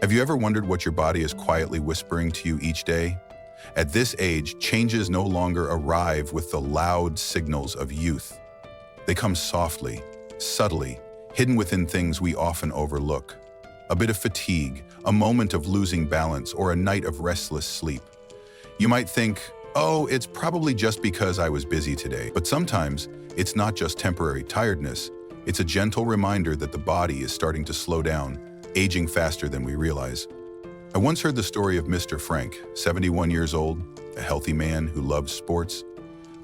Have you ever wondered what your body is quietly whispering to you each day? At this age, changes no longer arrive with the loud signals of youth. They come softly, subtly, hidden within things we often overlook. A bit of fatigue, a moment of losing balance, or a night of restless sleep. You might think, oh, it's probably just because I was busy today. But sometimes, it's not just temporary tiredness. It's a gentle reminder that the body is starting to slow down, aging faster than we realize. I once heard the story of Mr. Frank, 71 years old, a healthy man who loved sports.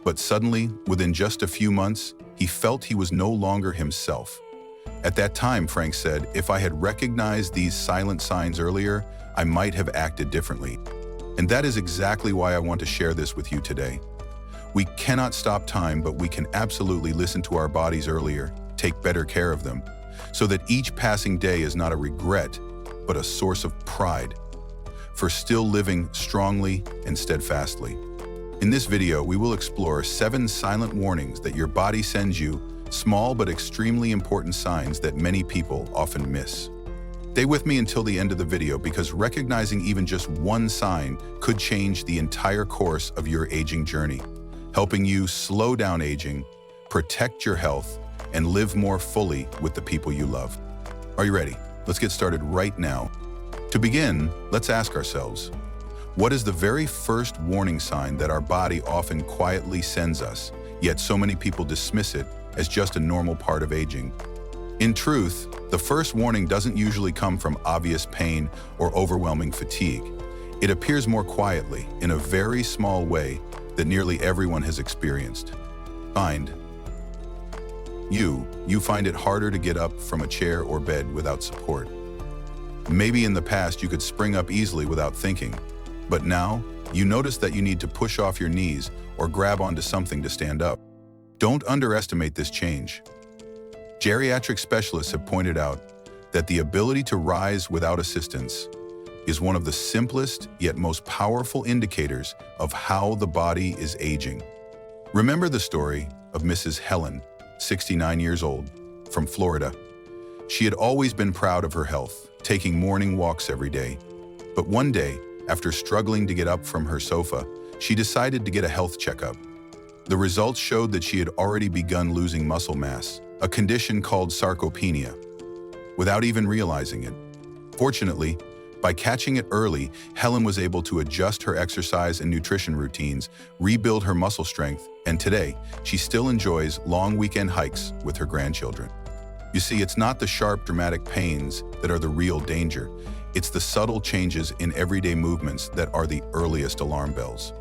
But suddenly, within just a few months, he felt he was no longer himself. At that time, Frank said, if I had recognized these silent signs earlier, I might have acted differently. And that is exactly why I want to share this with you today. We cannot stop time, but we can absolutely listen to our bodies earlier, take better care of them, so that each passing day is not a regret, but a source of pride for still living strongly and steadfastly. In this video, we will explore 7 silent warnings that your body sends you, small but extremely important signs that many people often miss. Stay with me until the end of the video because recognizing even just one sign could change the entire course of your aging journey, helping you slow down aging, protect your health, and live more fully with the people you love. Are you ready? Let's get started right now. To begin, let's ask ourselves, what is the very first warning sign that our body often quietly sends us, yet so many people dismiss it as just a normal part of aging? In truth, the first warning doesn't usually come from obvious pain or overwhelming fatigue. It appears more quietly, in a very small way that nearly everyone has experienced. You find it harder to get up from a chair or bed without support. Maybe in the past you could spring up easily without thinking, but now you notice that you need to push off your knees or grab onto something to stand up. Don't underestimate this change. Geriatric specialists have pointed out that the ability to rise without assistance is one of the simplest yet most powerful indicators of how the body is aging. Remember the story of Mrs. Helen, 69 years old, from Florida. She had always been proud of her health, taking morning walks every day. But one day, after struggling to get up from her sofa, she decided to get a health checkup. The results showed that she had already begun losing muscle mass, a condition called sarcopenia, without even realizing it. Fortunately, by catching it early, Helen was able to adjust her exercise and nutrition routines, rebuild her muscle strength, and today, she still enjoys long weekend hikes with her grandchildren. You see, it's not the sharp, dramatic pains that are the real danger. It's the subtle changes in everyday movements that are the earliest alarm bells.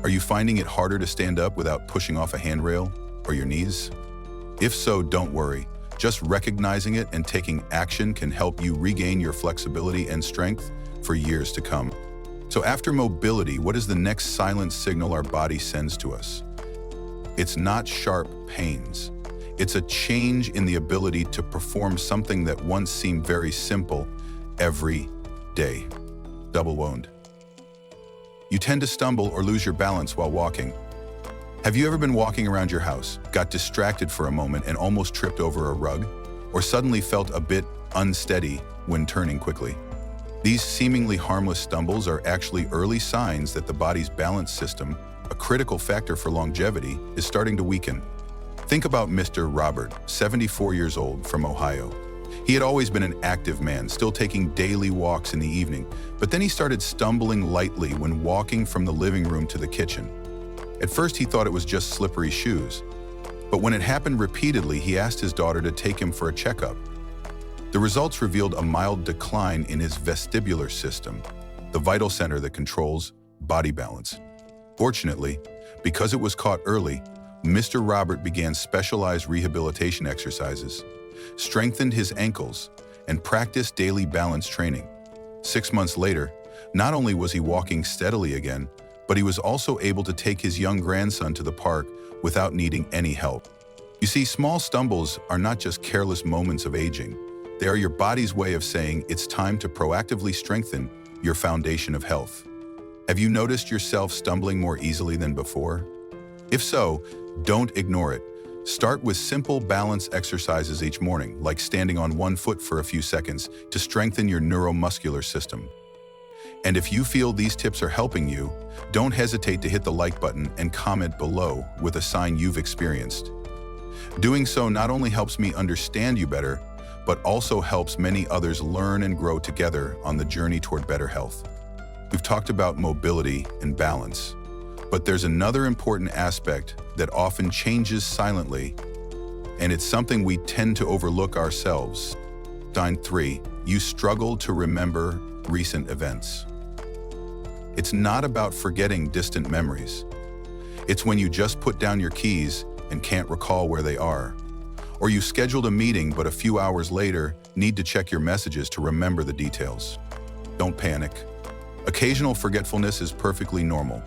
Are you finding it harder to stand up without pushing off a handrail or your knees? If so, don't worry. Just recognizing it and taking action can help you regain your flexibility and strength for years to come. So after mobility, what is the next silent signal our body sends to us? It's not sharp pains. It's a change in the ability to perform something that once seemed very simple every day. Double wound. You tend to stumble or lose your balance while walking. Have you ever been walking around your house, got distracted for a moment and almost tripped over a rug, or suddenly felt a bit unsteady when turning quickly? These seemingly harmless stumbles are actually early signs that the body's balance system, a critical factor for longevity, is starting to weaken. Think about Mr. Robert, 74 years old, from Ohio. He had always been an active man, still taking daily walks in the evening, but then he started stumbling lightly when walking from the living room to the kitchen. At first, he thought it was just slippery shoes, but when it happened repeatedly, he asked his daughter to take him for a checkup. The results revealed a mild decline in his vestibular system, the vital center that controls body balance. Fortunately, because it was caught early, Mr. Robert began specialized rehabilitation exercises, strengthened his ankles, and practiced daily balance training. 6 months later, not only was he walking steadily again, but he was also able to take his young grandson to the park without needing any help. You see, small stumbles are not just careless moments of aging. They are your body's way of saying it's time to proactively strengthen your foundation of health. Have you noticed yourself stumbling more easily than before? If so, don't ignore it. Start with simple balance exercises each morning, like standing on one foot for a few seconds to strengthen your neuromuscular system. And if you feel these tips are helping you, don't hesitate to hit the like button and comment below with a sign you've experienced. Doing so not only helps me understand you better, but also helps many others learn and grow together on the journey toward better health. We've talked about mobility and balance, but there's another important aspect that often changes silently, and it's something we tend to overlook ourselves. Sign 3, you struggle to remember recent events. It's not about forgetting distant memories. It's when you just put down your keys and can't recall where they are. Or you scheduled a meeting but a few hours later need to check your messages to remember the details. Don't panic. Occasional forgetfulness is perfectly normal.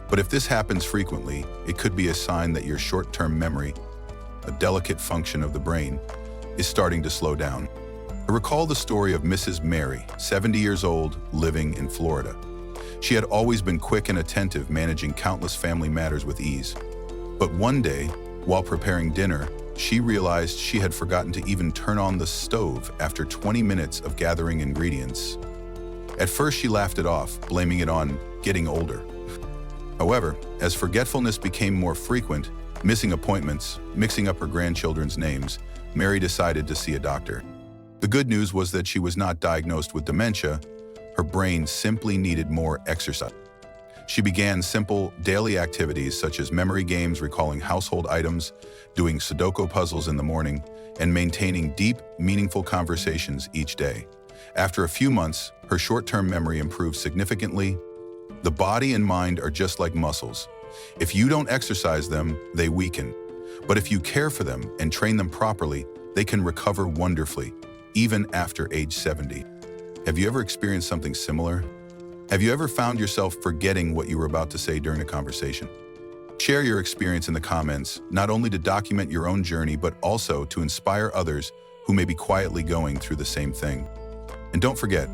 But if this happens frequently, it could be a sign that your short-term memory, a delicate function of the brain, is starting to slow down. I recall the story of Mrs. Mary, 70 years old, living in Florida. She had always been quick and attentive, managing countless family matters with ease. But one day, while preparing dinner, she realized she had forgotten to even turn on the stove after 20 minutes of gathering ingredients. At first, she laughed it off, blaming it on getting older. However, as forgetfulness became more frequent, missing appointments, mixing up her grandchildren's names, Mary decided to see a doctor. The good news was that she was not diagnosed with dementia. Her brain simply needed more exercise. She began simple daily activities such as memory games, recalling household items, doing Sudoku puzzles in the morning, and maintaining deep, meaningful conversations each day. After a few months, her short-term memory improved significantly. The body and mind are just like muscles. If you don't exercise them, they weaken. But if you care for them and train them properly, they can recover wonderfully, even after age 70. Have you ever experienced something similar? Have you ever found yourself forgetting what you were about to say during a conversation? Share your experience in the comments, not only to document your own journey, but also to inspire others who may be quietly going through the same thing. And don't forget,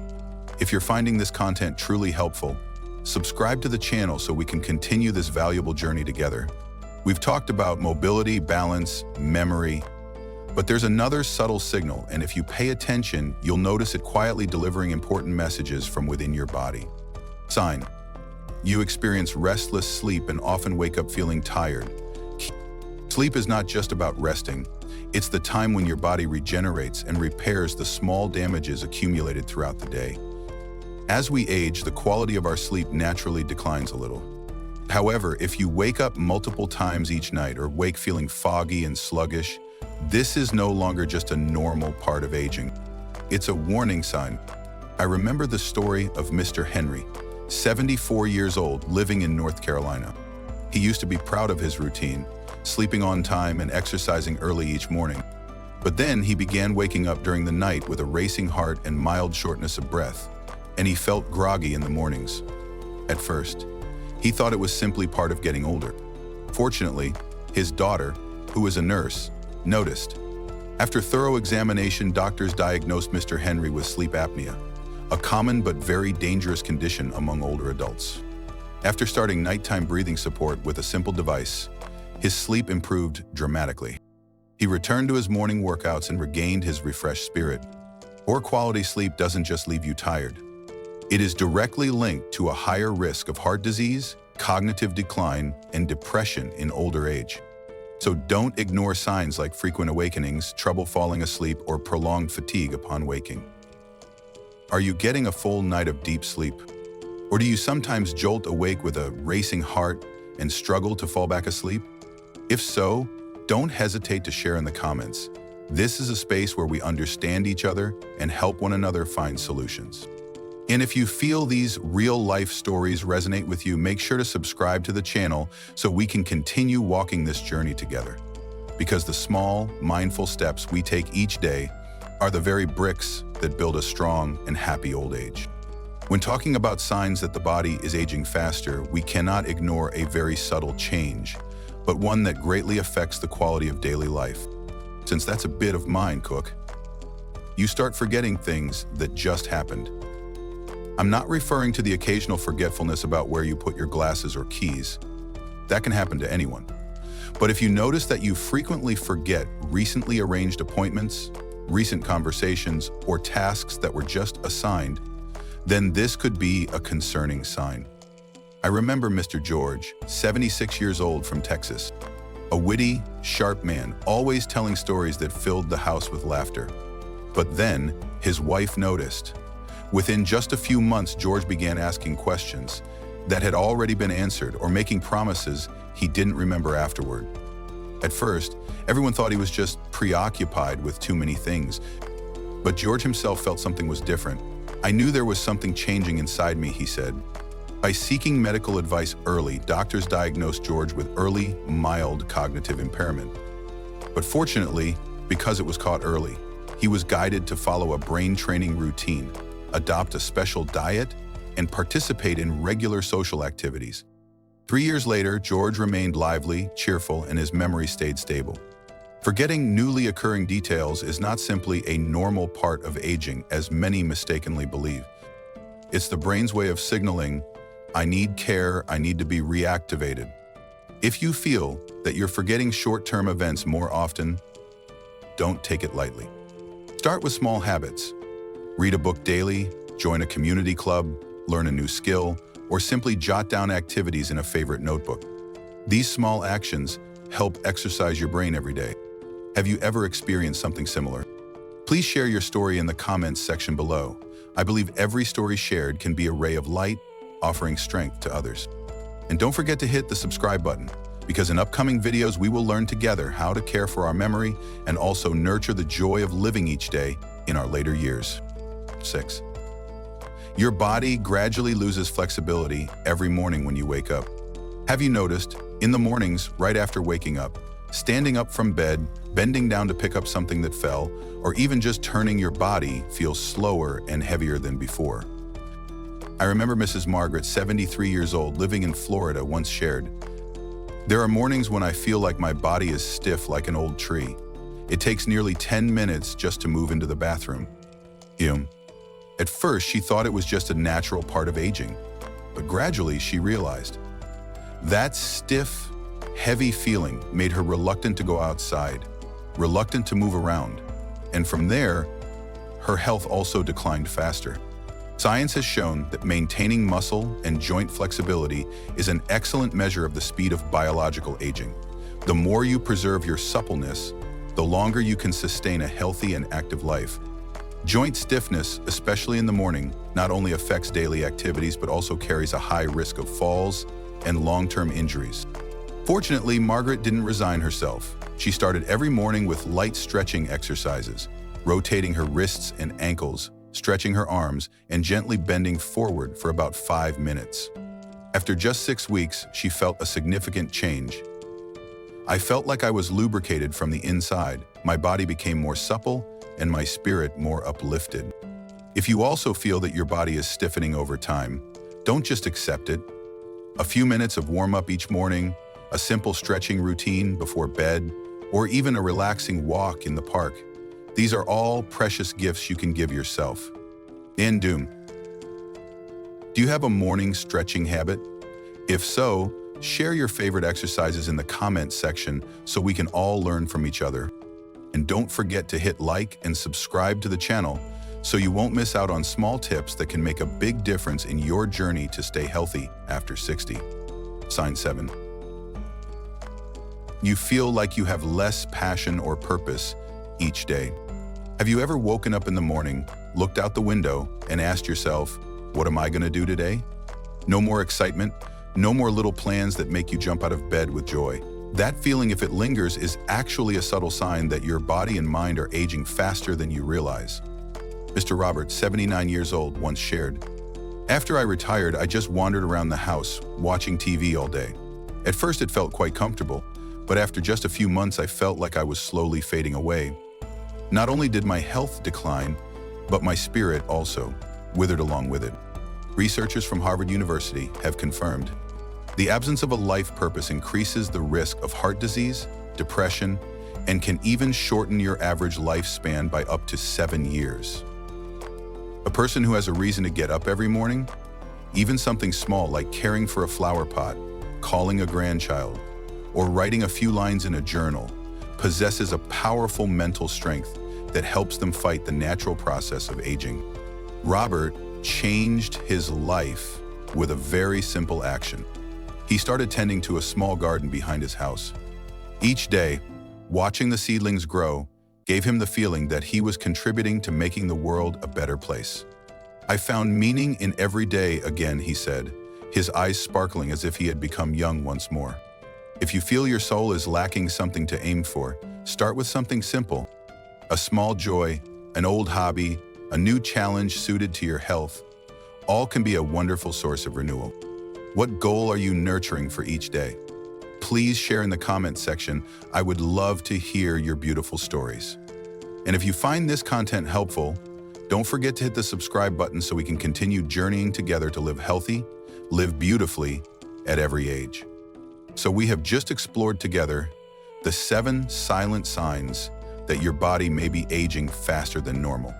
if you're finding this content truly helpful, subscribe to the channel so we can continue this valuable journey together. We've talked about mobility, balance, memory, but there's another subtle signal, and if you pay attention, you'll notice it quietly delivering important messages from within your body. Sign: you experience restless sleep and often wake up feeling tired. Sleep is not just about resting. It's the time when your body regenerates and repairs the small damages accumulated throughout the day. As we age, the quality of our sleep naturally declines a little. However, if you wake up multiple times each night or wake feeling foggy and sluggish, this is no longer just a normal part of aging. It's a warning sign. I remember the story of Mr. Henry, 74 years old, living in North Carolina. He used to be proud of his routine, sleeping on time and exercising early each morning. But then he began waking up during the night with a racing heart and mild shortness of breath, and he felt groggy in the mornings. At first, he thought it was simply part of getting older. Fortunately, his daughter, who was a nurse, noticed. After thorough examination, doctors diagnosed Mr. Henry with sleep apnea, a common but very dangerous condition among older adults. After starting nighttime breathing support with a simple device, his sleep improved dramatically. He returned to his morning workouts and regained his refreshed spirit. Poor quality sleep doesn't just leave you tired. It is directly linked to a higher risk of heart disease, cognitive decline, and depression in older age. So don't ignore signs like frequent awakenings, trouble falling asleep, or prolonged fatigue upon waking. Are you getting a full night of deep sleep? Or do you sometimes jolt awake with a racing heart and struggle to fall back asleep? If so, don't hesitate to share in the comments. This is a space where we understand each other and help one another find solutions. And if you feel these real-life stories resonate with you, make sure to subscribe to the channel so we can continue walking this journey together. Because the small, mindful steps we take each day are the very bricks that build a strong and happy old age. When talking about signs that the body is aging faster, we cannot ignore a very subtle change, but one that greatly affects the quality of daily life. Since that's a bit of mind, Cook, you start forgetting things that just happened. I'm not referring to the occasional forgetfulness about where you put your glasses or keys. That can happen to anyone. But if you notice that you frequently forget recently arranged appointments, recent conversations, or tasks that were just assigned, then this could be a concerning sign. I remember Mr. George, 76 years old, from Texas. A witty, sharp man, always telling stories that filled the house with laughter. But then, his wife noticed. Within just a few months, George began asking questions that had already been answered or making promises he didn't remember afterward. At first, everyone thought he was just preoccupied with too many things. But George himself felt something was different. "I knew there was something changing inside me," he said. By seeking medical advice early, doctors diagnosed George with early, mild cognitive impairment. But fortunately, because it was caught early, he was guided to follow a brain training routine, adopt a special diet, and participate in regular social activities. 3 years later, George remained lively, cheerful, and his memory stayed stable. Forgetting newly occurring details is not simply a normal part of aging, as many mistakenly believe. It's the brain's way of signaling, "I need care, I need to be reactivated." If you feel that you're forgetting short-term events more often, don't take it lightly. Start with small habits. Read a book daily, join a community club, learn a new skill, or simply jot down activities in a favorite notebook. These small actions help exercise your brain every day. Have you ever experienced something similar? Please share your story in the comments section below. I believe every story shared can be a ray of light, offering strength to others. And don't forget to hit the subscribe button, because in upcoming videos we will learn together how to care for our memory and also nurture the joy of living each day in our later years. 6. Your body gradually loses flexibility every morning when you wake up. Have you noticed, in the mornings right after waking up, standing up from bed, bending down to pick up something that fell, or even just turning your body feels slower and heavier than before? I remember Mrs. Margaret, 73 years old, living in Florida, once shared, "There are mornings when I feel like my body is stiff like an old tree. It takes nearly 10 minutes just to move into the bathroom." At first, she thought it was just a natural part of aging, but gradually she realized that stiff, heavy feeling made her reluctant to go outside, reluctant to move around, and from there, her health also declined faster. Science has shown that maintaining muscle and joint flexibility is an excellent measure of the speed of biological aging. The more you preserve your suppleness, the longer you can sustain a healthy and active life. Joint stiffness, especially in the morning, not only affects daily activities but also carries a high risk of falls and long-term injuries. Fortunately, Margaret didn't resign herself. She started every morning with light stretching exercises, rotating her wrists and ankles, stretching her arms, and gently bending forward for about 5 minutes. After just 6 weeks, she felt a significant change. "I felt like I was lubricated from the inside. My body became more supple, and my spirit more uplifted." If you also feel that your body is stiffening over time, don't just accept it. A few minutes of warm-up each morning, a simple stretching routine before bed, or even a relaxing walk in the park, these are all precious gifts you can give yourself. And do you have a morning stretching habit? If so, share your favorite exercises in the comments section so we can all learn from each other. And don't forget to hit like and subscribe to the channel so you won't miss out on small tips that can make a big difference in your journey to stay healthy after 60. Sign 7. You feel like you have less passion or purpose each day. Have you ever woken up in the morning, looked out the window, and asked yourself, "What am I going to do today?" No more excitement, no more little plans that make you jump out of bed with joy. That feeling, if it lingers, is actually a subtle sign that your body and mind are aging faster than you realize. Mr. Robert, 79 years old, once shared, "After I retired, I just wandered around the house, watching TV all day. At first it felt quite comfortable, but after just a few months I felt like I was slowly fading away. Not only did my health decline, but my spirit also withered along with it." Researchers from Harvard University have confirmed the absence of a life purpose increases the risk of heart disease, depression, and can even shorten your average lifespan by up to 7 years. A person who has a reason to get up every morning, even something small like caring for a flower pot, calling a grandchild, or writing a few lines in a journal possesses a powerful mental strength that helps them fight the natural process of aging. Robert changed his life with a very simple action. He started tending to a small garden behind his house. Each day, watching the seedlings grow gave him the feeling that he was contributing to making the world a better place. "I found meaning in every day again," he said, his eyes sparkling as if he had become young once more. If you feel your soul is lacking something to aim for, start with something simple. A small joy, an old hobby, a new challenge suited to your health, all can be a wonderful source of renewal. What goal are you nurturing for each day? Please share in the comments section. I would love to hear your beautiful stories. And if you find this content helpful, don't forget to hit the subscribe button so we can continue journeying together to live healthy, live beautifully at every age. So we have just explored together the 7 silent signs that your body may be aging faster than normal.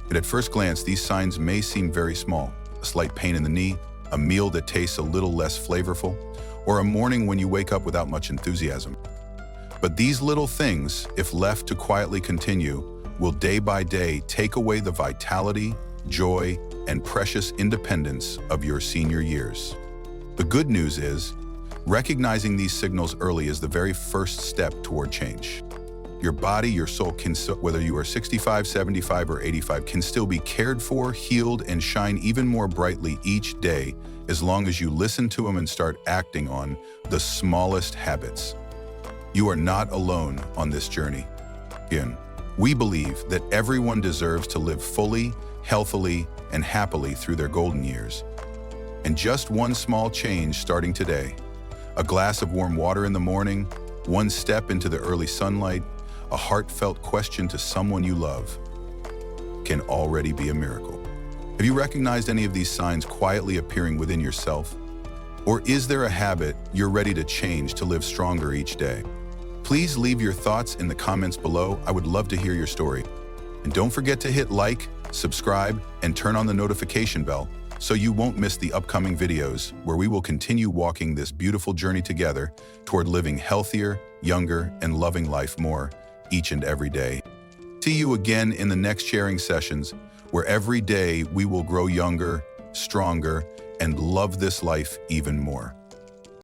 And at first glance, these signs may seem very small: a slight pain in the knee, a meal that tastes a little less flavorful, or a morning when you wake up without much enthusiasm. But these little things, if left to quietly continue, will day by day take away the vitality, joy, and precious independence of your senior years. The good news is, recognizing these signals early is the very first step toward change. Your body, your soul can, whether you are 65, 75, or 85, can still be cared for, healed, and shine even more brightly each day as long as you listen to them and start acting on the smallest habits. You are not alone on this journey. We believe that everyone deserves to live fully, healthily, and happily through their golden years. And just one small change starting today, a glass of warm water in the morning, one step into the early sunlight, a heartfelt question to someone you love, can already be a miracle. Have you recognized any of these signs quietly appearing within yourself? Or is there a habit you're ready to change to live stronger each day? Please leave your thoughts in the comments below. I would love to hear your story. And don't forget to hit like, subscribe, and turn on the notification bell so you won't miss the upcoming videos where we will continue walking this beautiful journey together toward living healthier, younger, and loving life more each and every day. See you again in the next sharing sessions, where every day we will grow younger, stronger, and love this life even more.